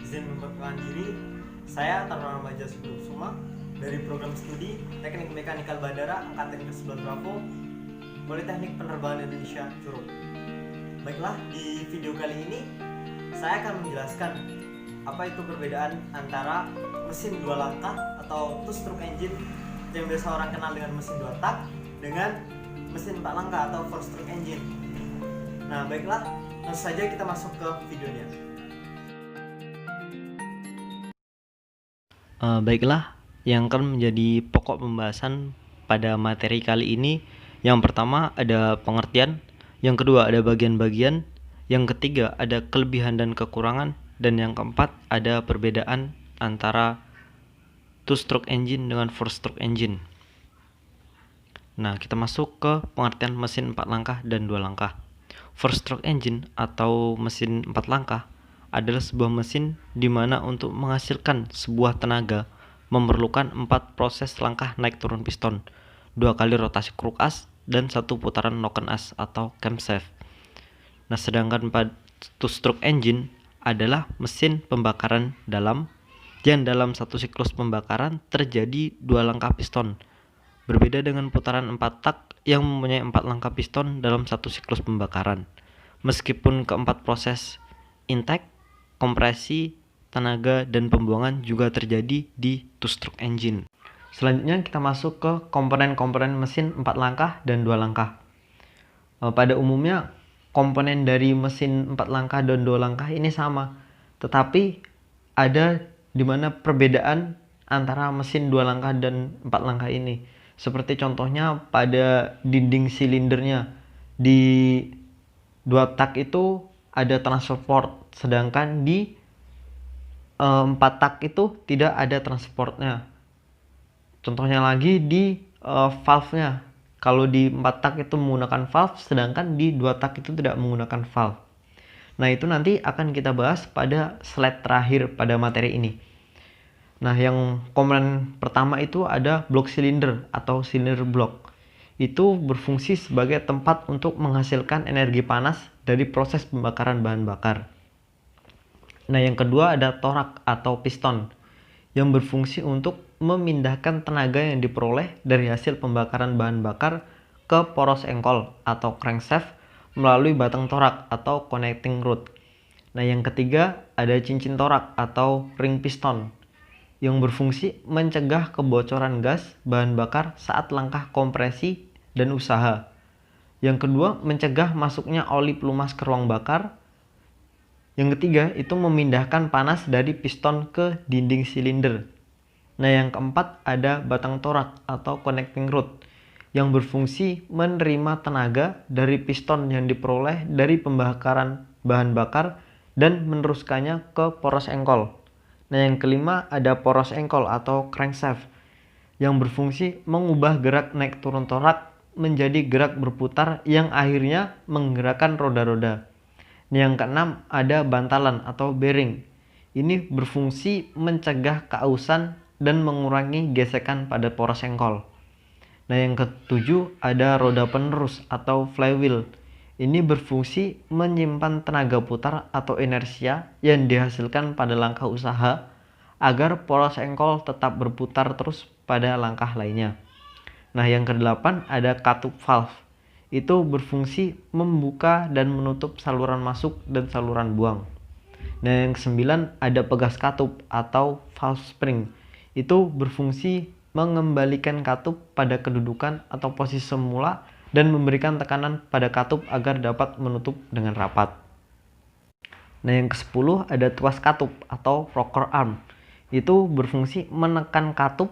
Izin memperkenalkan diri, saya Taruna Maja Suma dari program studi Teknik Mekanikal Bandara Angkatan ke-11 Bravo, Politeknik Penerbangan Indonesia Curug. Baiklah, di video kali ini saya akan menjelaskan apa itu perbedaan antara mesin dua langkah atau two-stroke engine yang biasa orang kenal dengan mesin dua tak dengan mesin 4 langkah atau four-stroke engine. Nah, baiklah, langsung saja kita masuk ke videonya. Baiklah, yang akan menjadi pokok pembahasan pada materi kali ini, yang pertama ada pengertian, yang kedua ada bagian-bagian, yang ketiga ada kelebihan dan kekurangan, dan yang keempat ada perbedaan antara two-stroke engine dengan four-stroke engine. Nah, kita masuk ke pengertian mesin 4 langkah dan 2 langkah. Four-stroke engine atau mesin 4 langkah adalah sebuah mesin di mana untuk menghasilkan sebuah tenaga memerlukan 4 proses langkah naik turun piston, 2 kali rotasi kruk as, dan 1 putaran noken as atau camshaft. Nah, sedangkan pada two-stroke engine adalah mesin pembakaran dalam yang dalam satu siklus pembakaran terjadi 2 langkah piston. Berbeda dengan putaran 4 tak yang mempunyai 4 langkah piston dalam satu siklus pembakaran. Meskipun keempat proses intake, kompresi, tenaga, dan pembuangan juga terjadi di two-stroke engine. Selanjutnya kita masuk ke komponen-komponen mesin 4 langkah dan 2 langkah. Pada umumnya komponen dari mesin 4 langkah dan 2 langkah ini sama, tetapi ada di mana perbedaan antara mesin 2 langkah dan 4 langkah ini. Seperti contohnya pada dinding silindernya. Di 2 tak itu ada transport, sedangkan di 4 tak itu tidak ada transportnya. Contohnya lagi di valve-nya. Kalau di 4 tak itu menggunakan valve, sedangkan di 2 tak itu tidak menggunakan valve. Nah, itu nanti akan kita bahas pada slide terakhir pada materi ini. Nah, yang komponen pertama itu ada blok silinder atau silinder block. Itu berfungsi sebagai tempat untuk menghasilkan energi panas dari proses pembakaran bahan bakar. Nah, yang kedua ada torak atau piston yang berfungsi untuk memindahkan tenaga yang diperoleh dari hasil pembakaran bahan bakar ke poros engkol atau crankshaft melalui batang torak atau connecting rod. Nah, yang ketiga ada cincin torak atau ring piston yang berfungsi mencegah kebocoran gas bahan bakar saat langkah kompresi dan usaha. Yang kedua, mencegah masuknya oli pelumas ke ruang bakar. Yang ketiga, itu memindahkan panas dari piston ke dinding silinder. Nah, yang keempat ada batang torak atau connecting rod yang berfungsi menerima tenaga dari piston yang diperoleh dari pembakaran bahan bakar dan meneruskannya ke poros engkol. Nah, yang kelima ada poros engkol atau crankshaft yang berfungsi mengubah gerak naik turun torak menjadi gerak berputar yang akhirnya menggerakkan roda-roda. Nah, yang keenam ada bantalan atau bearing. Ini berfungsi mencegah keausan dan mengurangi gesekan pada poros engkol. Nah, yang ketujuh ada roda penerus atau flywheel. Ini berfungsi menyimpan tenaga putar atau inersia yang dihasilkan pada langkah usaha agar poros engkol tetap berputar terus pada langkah lainnya. Nah, yang kedelapan ada katup valve. Itu berfungsi membuka dan menutup saluran masuk dan saluran buang. Nah, yang kesembilan ada pegas katup atau valve spring. Itu berfungsi mengembalikan katup pada kedudukan atau posisi semula dan memberikan tekanan pada katup agar dapat menutup dengan rapat. Nah, yang ke-10 ada tuas katup atau rocker arm. Itu berfungsi menekan katup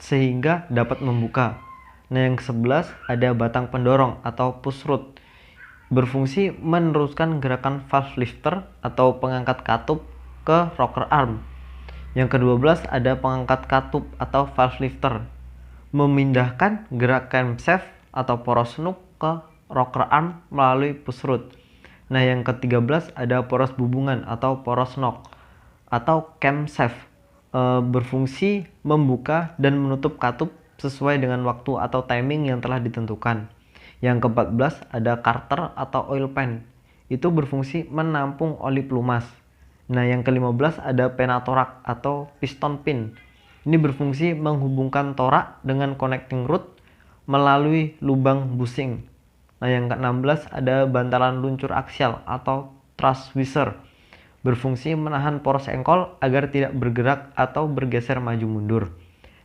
sehingga dapat membuka. Nah, yang ke-11 ada batang pendorong atau push rod. Berfungsi meneruskan gerakan valve lifter atau pengangkat katup ke rocker arm. Yang ke-12 ada pengangkat katup atau valve lifter. Memindahkan gerak camshaft atau poros snook ke rocker arm melalui push rod. Nah, yang ke-13 ada poros bubungan atau poros knock atau camshaft. Berfungsi membuka dan menutup katup sesuai dengan waktu atau timing yang telah ditentukan. Yang ke-14 ada carter atau oil pan. Itu berfungsi menampung oli pelumas. Nah, yang ke-15 ada penatorak atau piston pin. Ini berfungsi menghubungkan torak dengan connecting rod melalui lubang bushing. Nah, yang ke-16 ada bantalan luncur aksial atau transducer. Berfungsi menahan poros engkol agar tidak bergerak atau bergeser maju mundur.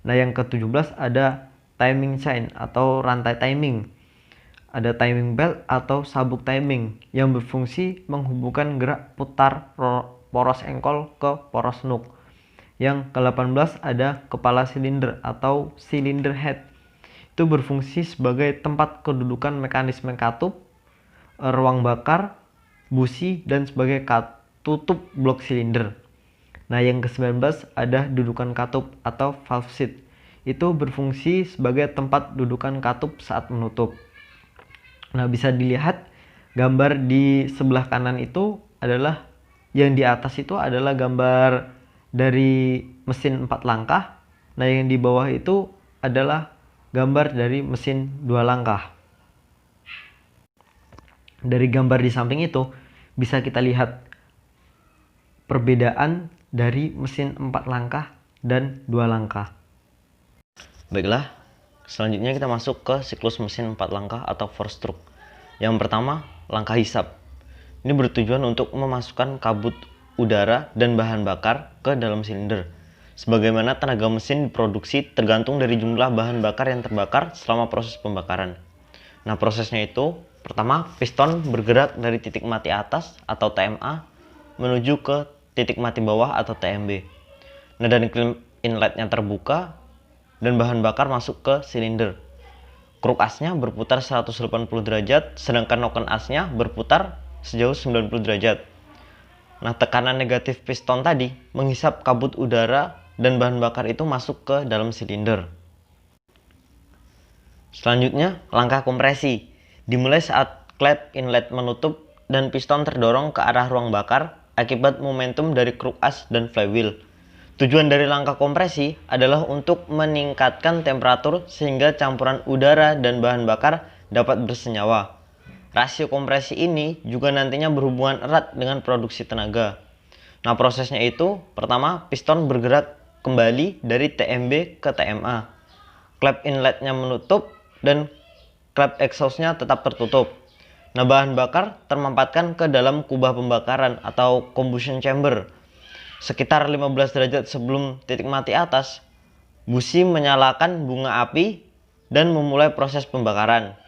Nah, yang ke-17 ada timing chain atau rantai timing. Ada timing belt atau sabuk timing yang berfungsi menghubungkan gerak putar poros engkol ke poros nook. Yang ke-18 ada kepala silinder atau cylinder head. Itu berfungsi sebagai tempat kedudukan mekanisme katup, ruang bakar, busi, dan sebagai tutup blok silinder. Nah, yang ke-19 ada dudukan katup atau valve seat. Itu berfungsi sebagai tempat dudukan katup saat menutup. Nah, bisa dilihat gambar di sebelah kanan itu adalah yang di atas itu adalah gambar dari mesin 4 langkah. Nah, yang di bawah itu adalah gambar dari mesin 2 langkah. Dari gambar di samping itu bisa kita lihat perbedaan dari mesin 4 langkah dan 2 langkah. Baiklah, selanjutnya kita masuk ke siklus mesin 4 langkah atau 4 stroke. Yang pertama, langkah hisap. Ini bertujuan untuk memasukkan kabut udara dan bahan bakar ke dalam silinder. Sebagaimana tenaga mesin diproduksi tergantung dari jumlah bahan bakar yang terbakar selama proses pembakaran. Nah, prosesnya itu, pertama, piston bergerak dari titik mati atas atau TMA menuju ke titik mati bawah atau TMB. Nah, dan klem inletnya terbuka dan bahan bakar masuk ke silinder. Kruk asnya berputar 180 derajat, sedangkan noken asnya berputar sejauh 90 derajat. Nah, tekanan negatif piston tadi menghisap kabut udara dan bahan bakar itu masuk ke dalam silinder. Selanjutnya, langkah kompresi. Dimulai saat klep inlet menutup dan piston terdorong ke arah ruang bakar akibat momentum dari kruk as dan flywheel. Tujuan dari langkah kompresi adalah untuk meningkatkan temperatur sehingga campuran udara dan bahan bakar dapat bersenyawa. Rasio kompresi ini juga nantinya berhubungan erat dengan produksi tenaga. Nah, prosesnya itu, pertama, piston bergerak kembali dari TMB ke TMA. Klep inletnya menutup dan klep exhaustnya tetap tertutup. Nah, bahan bakar termampatkan ke dalam kubah pembakaran atau combustion chamber. Sekitar 15 derajat sebelum titik mati atas, busi menyalakan bunga api dan memulai proses pembakaran.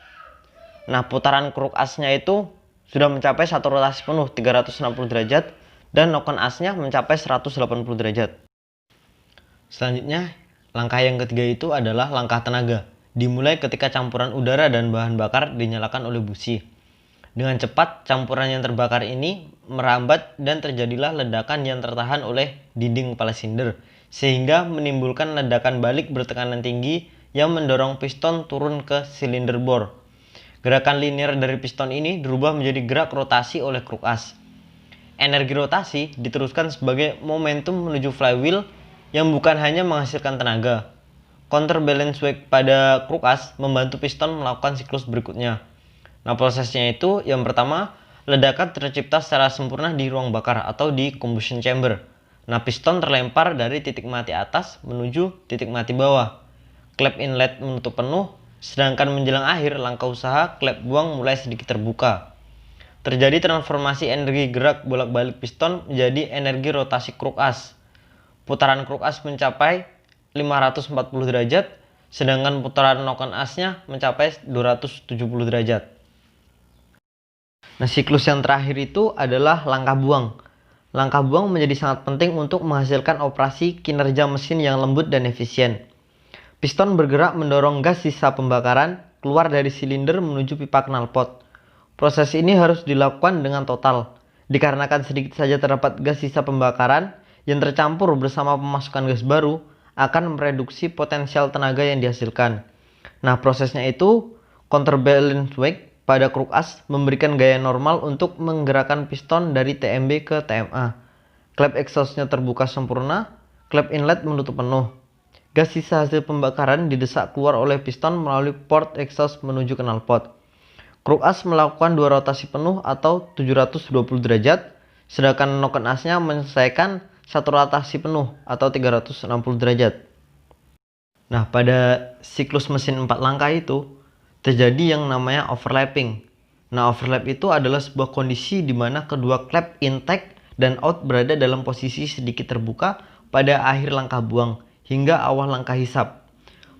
Nah, putaran kruk asnya itu sudah mencapai satu rotasi penuh 360 derajat dan noken asnya mencapai 180 derajat. Selanjutnya, langkah yang ketiga itu adalah langkah tenaga. Dimulai ketika campuran udara dan bahan bakar dinyalakan oleh busi. Dengan cepat, campuran yang terbakar ini merambat dan terjadilah ledakan yang tertahan oleh dinding kepala silinder, sehingga menimbulkan ledakan balik bertekanan tinggi yang mendorong piston turun ke silinder bor. Gerakan linear dari piston ini berubah menjadi gerak rotasi oleh kruk as. Energi rotasi diteruskan sebagai momentum menuju flywheel yang bukan hanya menghasilkan tenaga. Counterbalance wave pada kruk as membantu piston melakukan siklus berikutnya. Nah, prosesnya itu yang pertama, ledakan tercipta secara sempurna di ruang bakar atau di combustion chamber. Nah, piston terlempar dari titik mati atas menuju titik mati bawah. Klep inlet menutup penuh, sedangkan menjelang akhir langkah usaha klep buang mulai sedikit terbuka. Terjadi transformasi energi gerak bolak-balik piston menjadi energi rotasi kruk as. Putaran kruk as mencapai 540 derajat, sedangkan putaran noken asnya mencapai 270 derajat. Nah, siklus yang terakhir itu adalah langkah buang. Langkah buang menjadi sangat penting untuk menghasilkan operasi kinerja mesin yang lembut dan efisien. Piston bergerak mendorong gas sisa pembakaran keluar dari silinder menuju pipa knalpot. Proses ini harus dilakukan dengan total, dikarenakan sedikit saja terdapat gas sisa pembakaran yang tercampur bersama pemasukan gas baru akan mereduksi potensial tenaga yang dihasilkan. Nah, prosesnya itu counterbalance wave pada kruk as memberikan gaya normal untuk menggerakkan piston dari TMB ke TMA. Klep exhaustnya terbuka sempurna, klep inlet menutup penuh. Gas sisa hasil pembakaran didesak keluar oleh piston melalui port exhaust menuju knalpot. Kruk as melakukan dua rotasi penuh atau 720 derajat, sedangkan noken asnya menyelesaikan satu rotasi penuh atau 360 derajat. Nah, pada siklus mesin 4 langkah itu terjadi yang namanya overlapping. Nah, overlap itu adalah sebuah kondisi di mana kedua klep intake dan out berada dalam posisi sedikit terbuka pada akhir langkah buang hingga awal langkah hisap,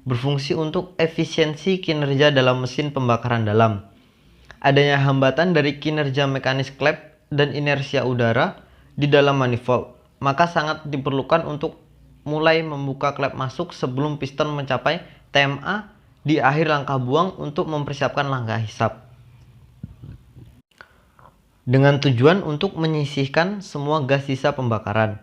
berfungsi untuk efisiensi kinerja dalam mesin pembakaran dalam. Adanya hambatan dari kinerja mekanis klep dan inersia udara di dalam manifold, maka sangat diperlukan untuk mulai membuka klep masuk sebelum piston mencapai TMA di akhir langkah buang untuk mempersiapkan langkah hisap. Dengan tujuan untuk menyisihkan semua gas sisa pembakaran,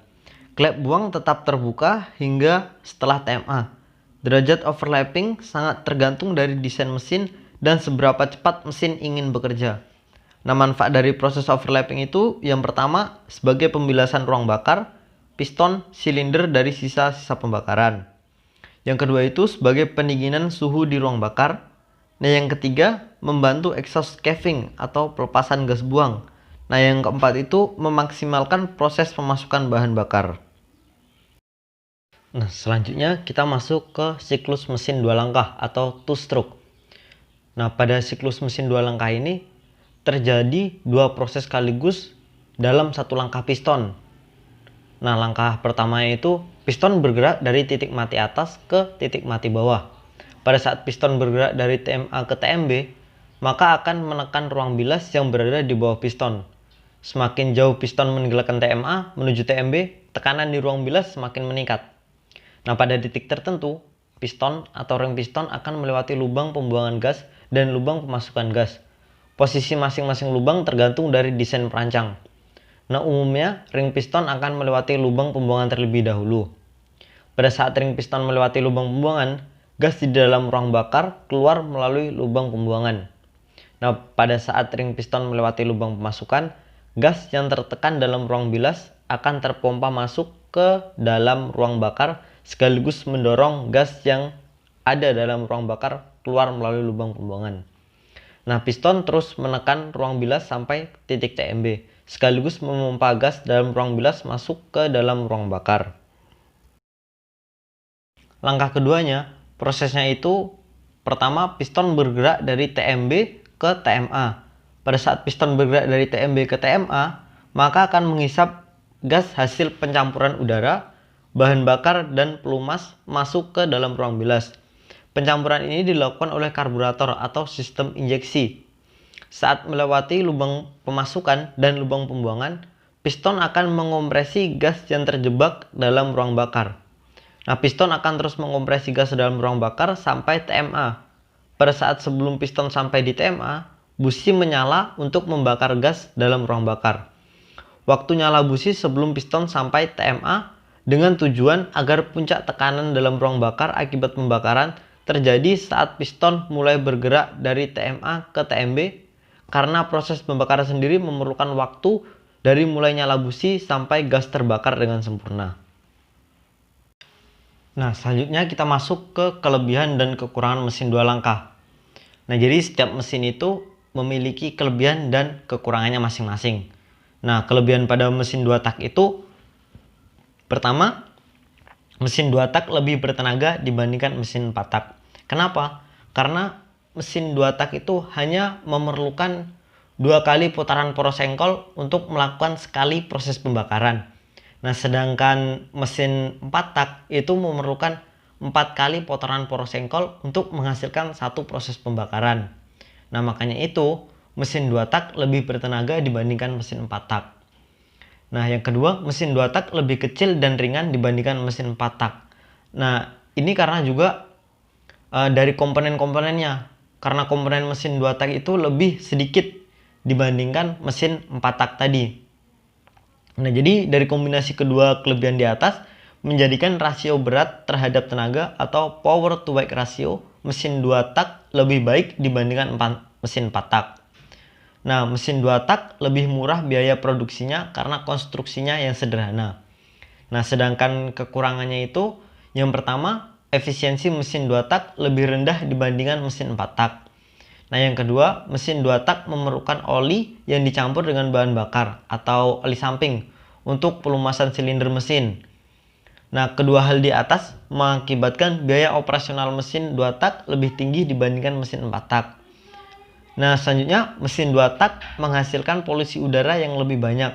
klep buang tetap terbuka hingga setelah TMA. Derajat overlapping sangat tergantung dari desain mesin dan seberapa cepat mesin ingin bekerja. Nah, manfaat dari proses overlapping itu yang pertama sebagai pembilasan ruang bakar, piston, silinder dari sisa-sisa pembakaran. Yang kedua itu sebagai pendinginan suhu di ruang bakar. Nah, yang ketiga membantu exhaust caving atau pelepasan gas buang. Nah, yang keempat itu memaksimalkan proses pemasukan bahan bakar. Nah, selanjutnya kita masuk ke siklus mesin 2 langkah atau two stroke. Nah, pada siklus mesin 2 langkah ini terjadi dua proses sekaligus dalam satu langkah piston. Nah, langkah pertama itu piston bergerak dari titik mati atas ke titik mati bawah. Pada saat piston bergerak dari TMA ke TMB, maka akan menekan ruang bilas yang berada di bawah piston. Semakin jauh piston meninggalkan TMA menuju TMB, tekanan di ruang bilas semakin meningkat. Nah, pada titik tertentu, piston atau ring piston akan melewati lubang pembuangan gas dan lubang pemasukan gas. Posisi masing-masing lubang tergantung dari desain perancang. Nah, umumnya ring piston akan melewati lubang pembuangan terlebih dahulu. Pada saat ring piston melewati lubang pembuangan, gas di dalam ruang bakar keluar melalui lubang pembuangan. Nah, pada saat ring piston melewati lubang pemasukan, gas yang tertekan dalam ruang bilas akan terpompa masuk ke dalam ruang bakar sekaligus mendorong gas yang ada dalam ruang bakar keluar melalui lubang pembuangan. Nah, piston terus menekan ruang bilas sampai titik TMB, sekaligus memompa gas dalam ruang bilas masuk ke dalam ruang bakar. Langkah keduanya, prosesnya itu pertama piston bergerak dari TMB ke TMA. Pada saat piston bergerak dari TMB ke TMA, maka akan menghisap gas hasil pencampuran udara, bahan bakar, dan pelumas masuk ke dalam ruang bilas. Pencampuran ini dilakukan oleh karburator atau sistem injeksi. Saat melewati lubang pemasukan dan lubang pembuangan, piston akan mengompresi gas yang terjebak dalam ruang bakar. Nah, piston akan terus mengompresi gas dalam ruang bakar sampai TMA. Pada saat sebelum piston sampai di TMA, busi menyala untuk membakar gas dalam ruang bakar. Waktu nyala busi sebelum piston sampai TMA dengan tujuan agar puncak tekanan dalam ruang bakar akibat pembakaran terjadi saat piston mulai bergerak dari TMA ke TMB, karena proses pembakaran sendiri memerlukan waktu dari mulai nyala busi sampai gas terbakar dengan sempurna. Nah, selanjutnya kita masuk ke kelebihan dan kekurangan mesin 2 langkah. Nah, jadi setiap mesin itu memiliki kelebihan dan kekurangannya masing-masing. Nah, kelebihan pada mesin 2 tak itu pertama, mesin 2 tak lebih bertenaga dibandingkan mesin 4 tak. Kenapa? Karena mesin 2 tak itu hanya memerlukan 2 kali putaran poros engkol untuk melakukan sekali proses pembakaran. Nah, sedangkan mesin 4 tak itu memerlukan 4 kali putaran poros engkol untuk menghasilkan satu proses pembakaran. Nah, makanya itu mesin 2 tak lebih bertenaga dibandingkan mesin 4 tak. Nah, yang kedua, mesin 2 tak lebih kecil dan ringan dibandingkan mesin 4 tak. Nah, ini karena juga dari komponen-komponennya. Karena komponen mesin 2 tak itu lebih sedikit dibandingkan mesin 4 tak tadi. Nah, jadi dari kombinasi kedua kelebihan di atas menjadikan rasio berat terhadap tenaga atau power to weight ratio mesin 2 tak lebih baik dibandingkan mesin 4 tak. Nah, mesin 2 tak lebih murah biaya produksinya karena konstruksinya yang sederhana. Nah, sedangkan kekurangannya itu yang pertama, efisiensi mesin 2 tak lebih rendah dibandingkan mesin 4 tak. Nah, yang kedua, mesin 2 tak memerlukan oli yang dicampur dengan bahan bakar atau oli samping untuk pelumasan silinder mesin. Nah, kedua hal di atas mengakibatkan biaya operasional mesin 2 tak lebih tinggi dibandingkan mesin 4 tak. Nah, selanjutnya mesin 2 tak menghasilkan polusi udara yang lebih banyak.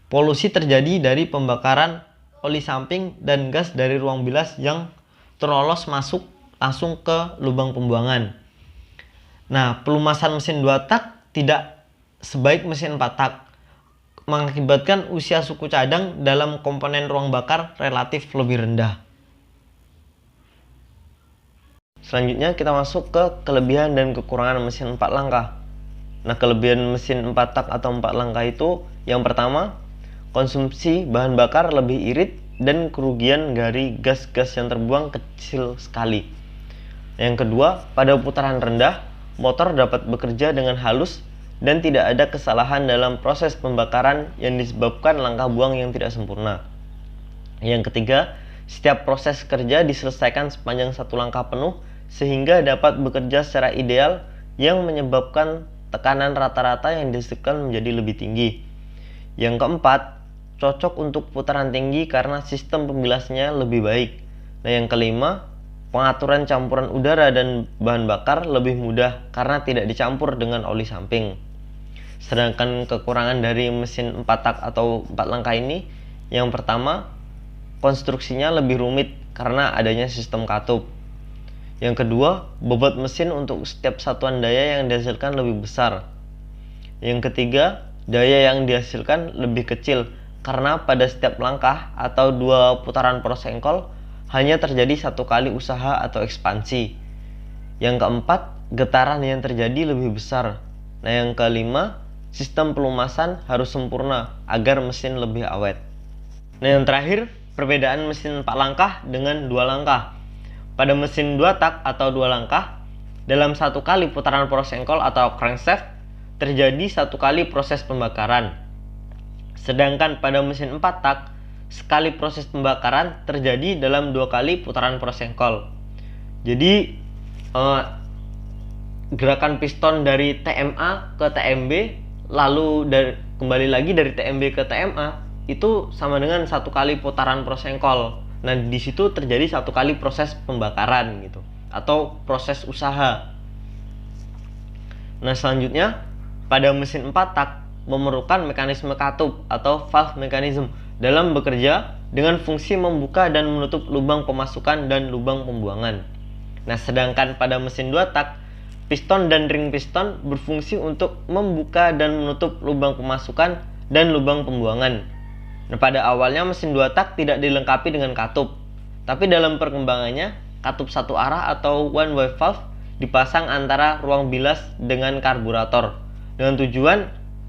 Polusi terjadi dari pembakaran oli samping dan gas dari ruang bilas yang terlolos masuk langsung ke lubang pembuangan. Nah, pelumasan mesin 2 tak tidak sebaik mesin 4 tak, mengakibatkan usia suku cadang dalam komponen ruang bakar relatif lebih rendah. Selanjutnya kita masuk ke kelebihan dan kekurangan mesin 4 langkah. Nah, kelebihan mesin 4 tak atau 4 langkah itu yang pertama, konsumsi bahan bakar lebih irit dan kerugian dari gas-gas yang terbuang kecil sekali. Yang kedua, pada putaran rendah, motor dapat bekerja dengan halus dan tidak ada kesalahan dalam proses pembakaran yang disebabkan langkah buang yang tidak sempurna. Yang ketiga, setiap proses kerja diselesaikan sepanjang satu langkah penuh sehingga dapat bekerja secara ideal yang menyebabkan tekanan rata-rata yang dihasilkan menjadi lebih tinggi. Yang keempat, cocok untuk putaran tinggi karena sistem pembilasnya lebih baik. Nah, yang kelima, pengaturan campuran udara dan bahan bakar lebih mudah karena tidak dicampur dengan oli samping. Sedangkan kekurangan dari mesin 4 tak atau 4 langkah ini, yang pertama, konstruksinya lebih rumit karena adanya sistem katup. Yang kedua, bobot mesin untuk setiap satuan daya yang dihasilkan lebih besar. Yang ketiga, daya yang dihasilkan lebih kecil karena pada setiap langkah atau 2 putaran prosengkol hanya terjadi 1 kali usaha atau ekspansi. Yang keempat, getaran yang terjadi lebih besar. Nah, yang kelima, sistem pelumasan harus sempurna agar mesin lebih awet. Nah, yang terakhir, perbedaan mesin 4 langkah dengan 2 langkah. Pada mesin 2 tak atau 2 langkah, dalam 1 kali putaran prosengkol atau crankshaft terjadi 1 kali proses pembakaran. Sedangkan pada mesin 4 tak, sekali proses pembakaran terjadi dalam 2 kali putaran prosengkol. Jadi gerakan piston dari TMA ke TMB lalu kembali lagi dari TMB ke TMA itu sama dengan 1 kali putaran prosengkol. Nah, di situ terjadi 1 kali proses pembakaran gitu atau proses usaha. Nah, selanjutnya pada mesin 4 tak memerlukan mekanisme katup atau valve mechanism dalam bekerja dengan fungsi membuka dan menutup lubang pemasukan dan lubang pembuangan. Nah, sedangkan pada mesin 2 tak, piston dan ring piston berfungsi untuk membuka dan menutup lubang pemasukan dan lubang pembuangan. Nah, pada awalnya mesin 2 tak tidak dilengkapi dengan katup, tapi dalam perkembangannya katup satu arah atau one way valve dipasang antara ruang bilas dengan karburator dengan tujuan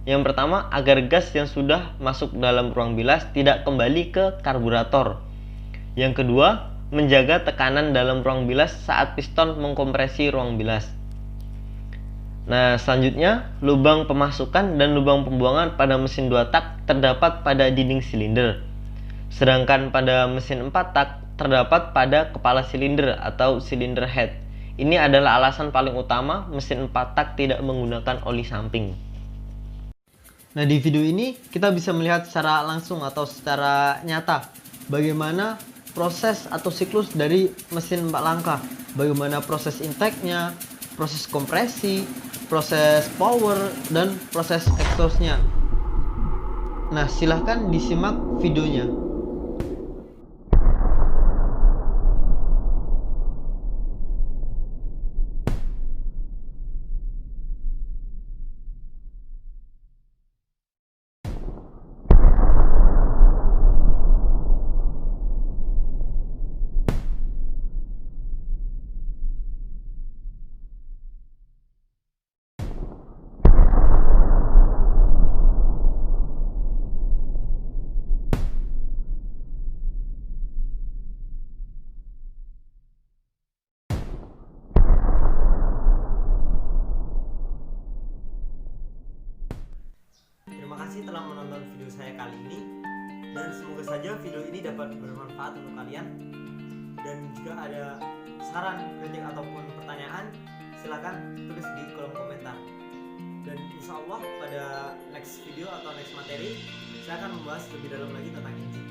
yang pertama agar gas yang sudah masuk dalam ruang bilas tidak kembali ke karburator. Yang kedua, menjaga tekanan dalam ruang bilas saat piston mengkompresi ruang bilas. Nah, selanjutnya lubang pemasukan dan lubang pembuangan pada mesin 2 tak terdapat pada dinding silinder. Sedangkan pada mesin 4 tak terdapat pada kepala silinder atau cylinder head. Ini adalah alasan paling utama mesin 4 tak tidak menggunakan oli samping. Nah, di video ini kita bisa melihat secara langsung atau secara nyata bagaimana proses atau siklus dari mesin 4 langkah. Bagaimana proses intake-nya, proses kompresi, proses power, dan proses exhaust-nya. Nah, silahkan disimak videonya. Terima kasih telah menonton video saya kali ini, dan semoga saja video ini dapat bermanfaat untuk kalian. Dan jika ada saran, kritik ataupun pertanyaan, Silakan tulis di kolom komentar. Dan insya Allah pada next video atau next materi saya akan membahas lebih dalam lagi tentang engine.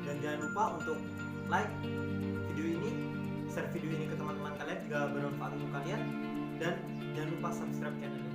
Dan jangan lupa untuk like video ini, share video ini ke teman-teman kalian jika bermanfaat untuk kalian, dan jangan lupa subscribe channel ini.